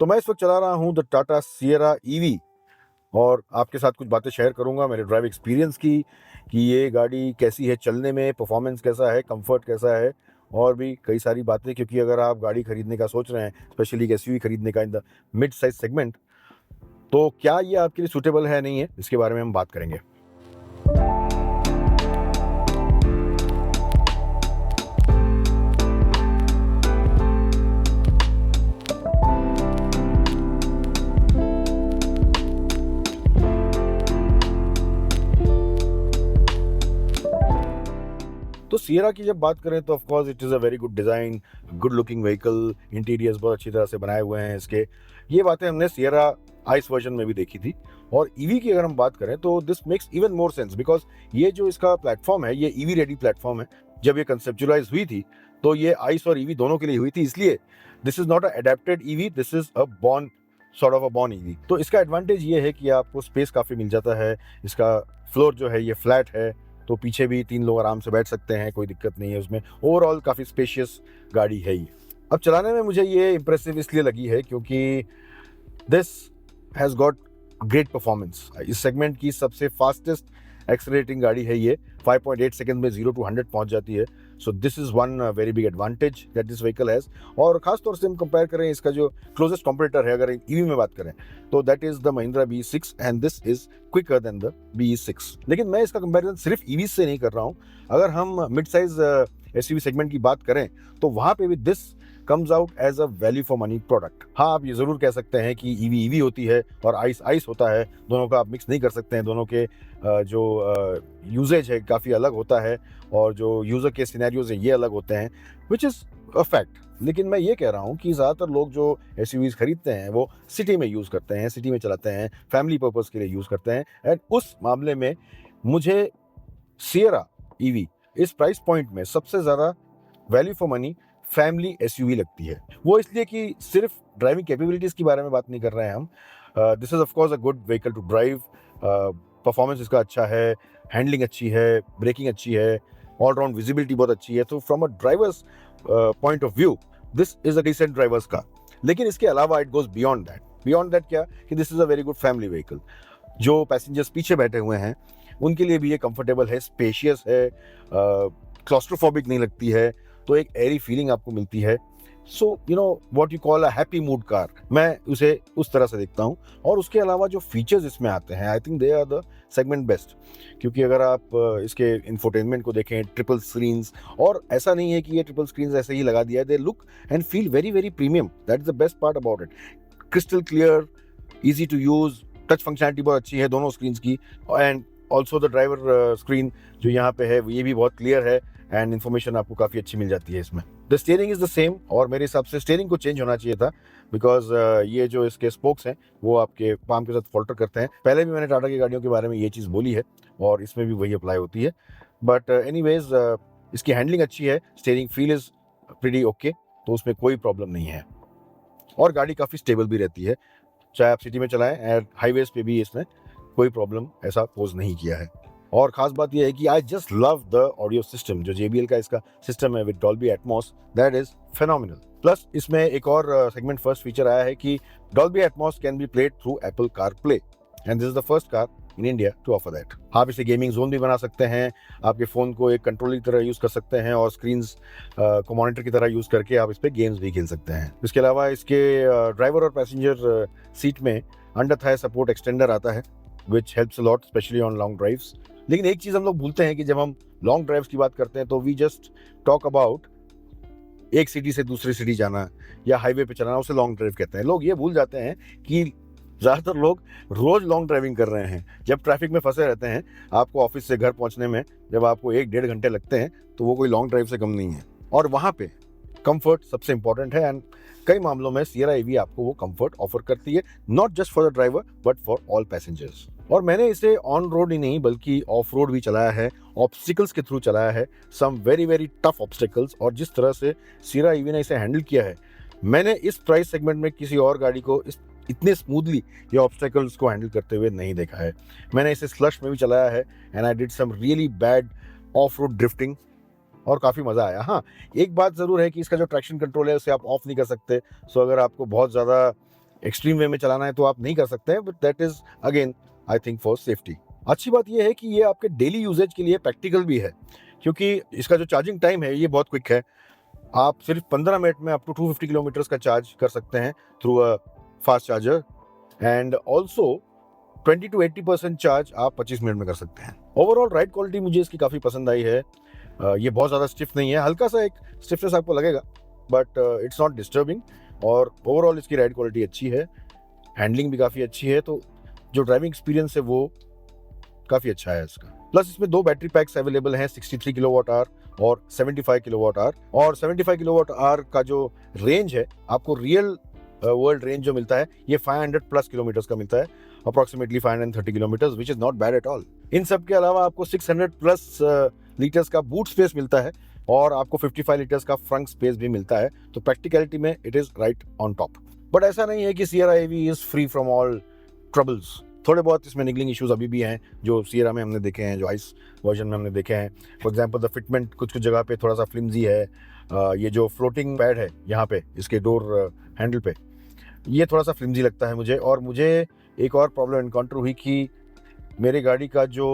तो मैं इस वक्त चला रहा हूँ द टाटा सिएरा ईवी और आपके साथ कुछ बातें शेयर करूँगा मेरे ड्राइव एक्सपीरियंस की कि ये गाड़ी कैसी है चलने में, परफॉर्मेंस कैसा है, कंफर्ट कैसा है और भी कई सारी बातें। क्योंकि अगर आप गाड़ी खरीदने का सोच रहे हैं, स्पेशली एक एसयूवी खरीदने का in the mid size segment, तो क्या ये आपके लिए सूटेबल है नहीं है, इसके बारे में हम बात करेंगे। तो सिएरा की जब बात करें तो of course it is a very good design, good looking vehicle, interiors बहुत अच्छी तरह से बनाए हुए हैं इसके। ये बातें हमने सिएरा आइस वर्जन में भी देखी थी। और ईवी की अगर हम बात करें तो this makes even more sense because ये जो इसका प्लेटफॉर्म है ये ईवी रेडी प्लेटफॉर्म है। जब ये कंसेप्चुलाइज हुई थी तो ये आइस और ईवी दोनों के लिए हुई थी, इसलिए this is not a adapted EV, this is a born sort of a born EV. तो इसका एडवांटेज ये है कि आपको स्पेस काफ़ी मिल जाता है। इसका फ्लोर जो है ये फ्लैट है, तो पीछे भी 3 लोग आराम से बैठ सकते हैं, कोई दिक्कत नहीं है उसमें। ओवरऑल काफ़ी स्पेशियस गाड़ी है ये। अब चलाने में मुझे ये इंप्रेसिव इसलिए लगी है क्योंकि this has got great performance. इस सेगमेंट की सबसे फास्टेस्ट एक्सेलरेटिंग गाड़ी है ये। 5.8 सेकंड में 0 to 100 पहुंच जाती है। So this is one very big advantage that this vehicle has. और ख़ास तौर से हम कंपेयर करें, इसका जो क्लोजेस्ट कॉम्पिटिटर है अगर ईवी में बात करें तो that is the Mahindra BE6 and this is quicker than the BE6। लेकिन मैं इसका कंपैरिजन सिर्फ ईवी से नहीं कर रहा हूँ। अगर हम मिड साइज एसयूवी सेगमेंट की बात करें तो वहाँ पे भी this comes out as a value for money product. हाँ, आप ये ज़रूर कह सकते हैं कि ईवी ईवी होती है और आइस आइस होता है, दोनों का आप मिक्स नहीं कर सकते हैं। दोनों के जो यूजेज है काफ़ी अलग होता है और जो यूज़र के सिनेरियोज हैं ये अलग होते हैं, विच इज़ अ फैक्ट। लेकिन मैं ये कह रहा हूँ कि ज़्यादातर लोग जो एसयूवीज खरीदते हैं वो सिटी में यूज़ करते हैं, सिटी में चलाते हैं, फैमिली पर्पज़ के लिए यूज़ करते हैं। एंड उस मामले में मुझे सिएरा ईवी इस प्राइस पॉइंट में सबसे ज़्यादा value for money family SUV लगती है। वो इसलिए कि सिर्फ ड्राइविंग कैपेबिलिटीज़ के बारे में बात नहीं कर रहे हैं हम। This is of course a good vehicle to drive. Performance इसका अच्छा है, हैंडलिंग अच्छी है, ब्रेकिंग अच्छी है, ऑल राउंड विजिबिलिटी बहुत अच्छी है। तो from a driver's point of view this is a decent driver's car. लेकिन इसके अलावा it goes beyond that. Beyond that क्या कि this is a very good family vehicle. जो पैसेंजर्स पीछे बैठे हुए हैं उनके लिए भी ये कंफर्टेबल है, स्पेशियस है, क्लॉस्ट्रोफोबिक नहीं लगती है, तो एक एरी फीलिंग आपको मिलती है। So you know what you call a happy mood car, मैं उसे उस तरह से देखता हूँ। और उसके अलावा जो फीचर्स इसमें आते हैं I think they are the segment best. क्योंकि अगर आप इसके इंफोटेनमेंट को देखें, ट्रिपल स्क्रीन्स, और ऐसा नहीं है कि ये ट्रिपल स्क्रीन्स ऐसे ही लगा दिया है, they look and feel very very premium. That is the best part about it. Crystal clear, easy to use, touch functionality बहुत अच्छी है दोनों स्क्रीन की। And also the driver screen जो यहाँ पे है ये भी बहुत क्लियर है एंड इन्फॉर्मेशन आपको काफ़ी अच्छी मिल जाती है इसमें। The steering is the same, और मेरे हिसाब से स्टीयरिंग को चेंज होना चाहिए था बिकॉज ये जो इसके स्पोक्स हैं वो आपके पाम के साथ फॉल्टर करते हैं। पहले भी मैंने टाटा की गाड़ियों के बारे में ये चीज़ बोली है और इसमें भी वही अप्लाई होती है। बट एनीवेज इसकी हैंडलिंग अच्छी है, steering feel is pretty okay, तो उसमें कोई प्रॉब्लम नहीं है। और गाड़ी काफ़ी स्टेबल भी रहती है, चाहे आप सिटी में चलाएं एंड हाईवेज पे भी इसने कोई प्रॉब्लम ऐसा पोज नहीं किया है। और ख़ास बात यह है कि I just love the audio system. जो JBL का इसका सिस्टम है with Dolby Atmos, that is phenomenal. Plus इसमें एक और सेगमेंट फर्स्ट फीचर आया है कि डॉल्बी एटमॉस can be played through Apple CarPlay and this is the first car in India to offer that. आप इसे गेमिंग जोन भी बना सकते हैं, आपके फ़ोन को एक कंट्रोल की तरह यूज़ कर सकते हैं और स्क्रीन्स को मॉनिटर की तरह यूज़ करके आप इस पर गेम्स भी खेल सकते हैं। इसके अलावा इसके ड्राइवर और पैसेंजर सीट में अंडर थाई सपोर्ट एक्सटेंडर आता है which helps a lot specially on long drives. लेकिन एक चीज़ हम लोग भूलते हैं कि जब हम लॉन्ग ड्राइव्स की बात करते हैं तो वी जस्ट टॉक अबाउट एक सिटी से दूसरी सिटी जाना या हाईवे पे चलाना, उसे लॉन्ग ड्राइव कहते हैं। लोग ये भूल जाते हैं कि ज़्यादातर लोग रोज़ लॉन्ग ड्राइविंग कर रहे हैं। जब ट्रैफिक में फंसे रहते हैं, आपको ऑफिस से घर पहुंचने में जब आपको 1-1.5 घंटे लगते हैं तो वो कोई लॉन्ग ड्राइव से कम नहीं है। और वहाँ पे कंफर्ट सबसे इंपॉर्टेंट है एंड कई मामलों में सिएरा ईवी आपको वो कंफर्ट ऑफर करती है, not just for the driver but for all passengers. और मैंने इसे ऑन रोड ही नहीं बल्कि ऑफ रोड भी चलाया है, ऑब्स्टिकल्स के थ्रू चलाया है, some very very tough obstacles. और जिस तरह से सिएरा ईवी ने इसे हैंडल किया है, मैंने इस प्राइस सेगमेंट में किसी और गाड़ी को इतने स्मूथली ये ऑब्स्टिकल्स को हैंडल करते हुए नहीं देखा है। मैंने इसे स्लश में भी चलाया है and I did some really bad off road drifting और काफ़ी मज़ा आया। हाँ, एक बात ज़रूर है कि इसका जो ट्रैक्शन कंट्रोल है उसे आप ऑफ नहीं कर सकते। सो अगर आपको बहुत ज़्यादा एक्सट्रीम वे में चलाना है तो आप नहीं कर सकते हैं, but that is again I think for safety. अच्छी बात यह है कि ये आपके डेली यूजेज के लिए प्रैक्टिकल भी है, क्योंकि इसका जो चार्जिंग टाइम है ये बहुत क्विक है। आप सिर्फ 15 मिनट में अप टू 250 किलोमीटर्स का चार्ज कर सकते हैं through a fast charger, and also 20 to 80% charge आप 25 मिनट में कर सकते हैं। ओवरऑल राइड क्वालिटी मुझे इसकी काफ़ी पसंद आई है। ये बहुत ज़्यादा स्टिफ नहीं है, हल्का सा एक स्टिफनेस आपको लगेगा, बट इट्स नॉट डिस्टर्बिंग। और ओवरऑल इसकी राइड क्वालिटी अच्छी है, हैंडलिंग भी काफ़ी अच्छी है, तो जो ड्राइविंग एक्सपीरियंस है वो काफ़ी अच्छा है इसका। प्लस इसमें 2 बैटरी पैक्स अवेलेबल हैं, 63 किलोवाट आवर और 75 किलोवाट आवर। और 75 किलोवाट आवर का जो रेंज है, आपको रियल वर्ल्ड रेंज जो मिलता है ये 500 प्लस किलोमीटर्स का मिलता है, approximately 530 kilometres, which is not bad at all. इन सब के अलावा आपको 600 प्लस लीटर्स का बूट स्पेस मिलता है और आपको 55 लीटर्स का फ्रंट स्पेस भी मिलता है, तो प्रैक्टिकलिटी में it is right on top. But ऐसा नहीं है कि Sierra EV is free from all troubles. थोड़े बहुत इसमें निगलिंग इश्यूज अभी भी हैं जो सियरा में हमने देखे हैं, जो आइस वर्जन में हमने देखे हैं। फॉर एग्जांपल द फिटमेंट कुछ जगह पे थोड़ा सा फ्लिमजी है। ये जो फ्लोटिंग पैड है यहाँ पे इसके डोर हैंडल पे, ये थोड़ा सा फ्लिमजी लगता है मुझे। और मुझे एक और प्रॉब्लम इनकाउंटर हुई कि मेरी गाड़ी का जो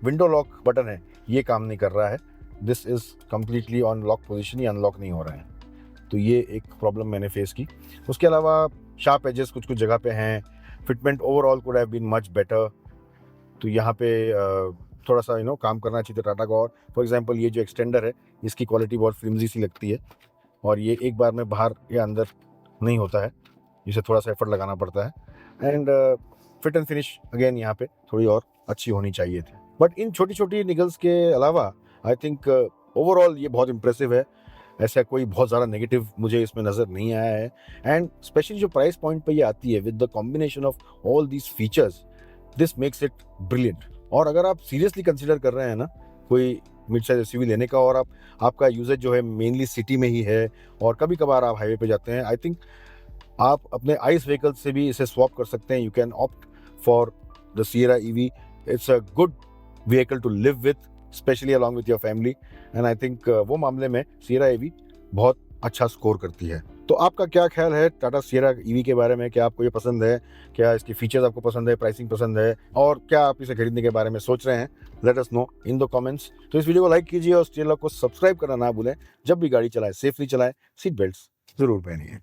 विंडो लॉक बटन है ये काम नहीं कर रहा है। This is completely on lock position, he unlock नहीं हो रहा है, तो ये एक प्रॉब्लम मैंने फेस की। उसके अलावा शार्प एजेस कुछ जगह पे हैं। Fitment overall could have been much better, तो यहाँ पे थोड़ा सा काम करना चाहिए टाटा को। और फॉर एग्जांपल ये जो एक्सटेंडर है इसकी क्वालिटी बहुत फ्लिमजी सी लगती है, और ये एक बार में बाहर या अंदर नहीं होता है, इसे थोड़ा सा एफर्ट लगाना पड़ता है। And fit and finish again यहाँ पे थोड़ी और अच्छी होनी चाहिए थी। बट इन छोटी छोटी निगल्स के अलावा आई थिंक ओवरऑल ये बहुत इंप्रेसिव है। ऐसा कोई बहुत ज़्यादा नेगेटिव मुझे इसमें नज़र नहीं आया है। एंड स्पेशली जो प्राइस पॉइंट पे ये आती है with the combination of all these features, this makes it brilliant. और अगर आप सीरियसली कंसिडर कर रहे हैं ना कोई मिड साइज एसयूवी लेने का, और आपका यूजेज जो है मेनली सिटी में ही है और कभी कभार आप हाईवे पे जाते हैं, आई थिंक आप अपने आइस व्हीकल से भी इसे स्वैप कर सकते हैं। You can opt for the Sierra EV. It's a good vehicle to live with, especially along with your family, and I think वो मामले में सियरा ईवी बहुत अच्छा स्कोर करती है। तो आपका क्या ख्याल है टाटा सियरा ईवी के बारे में? क्या आपको ये पसंद है? क्या इसकी फीचर्स आपको पसंद है, प्राइसिंग पसंद है, और क्या आप इसे खरीदने के बारे में सोच रहे हैं? Let us know in the comments. तो इस वीडियो को लाइक कीजिए और चैनल को सब्सक्राइब करना ना भूलें। जब भी गाड़ी चलाएं सेफली चलाएं, सीट बेल्ट्स जरूर पहनिए।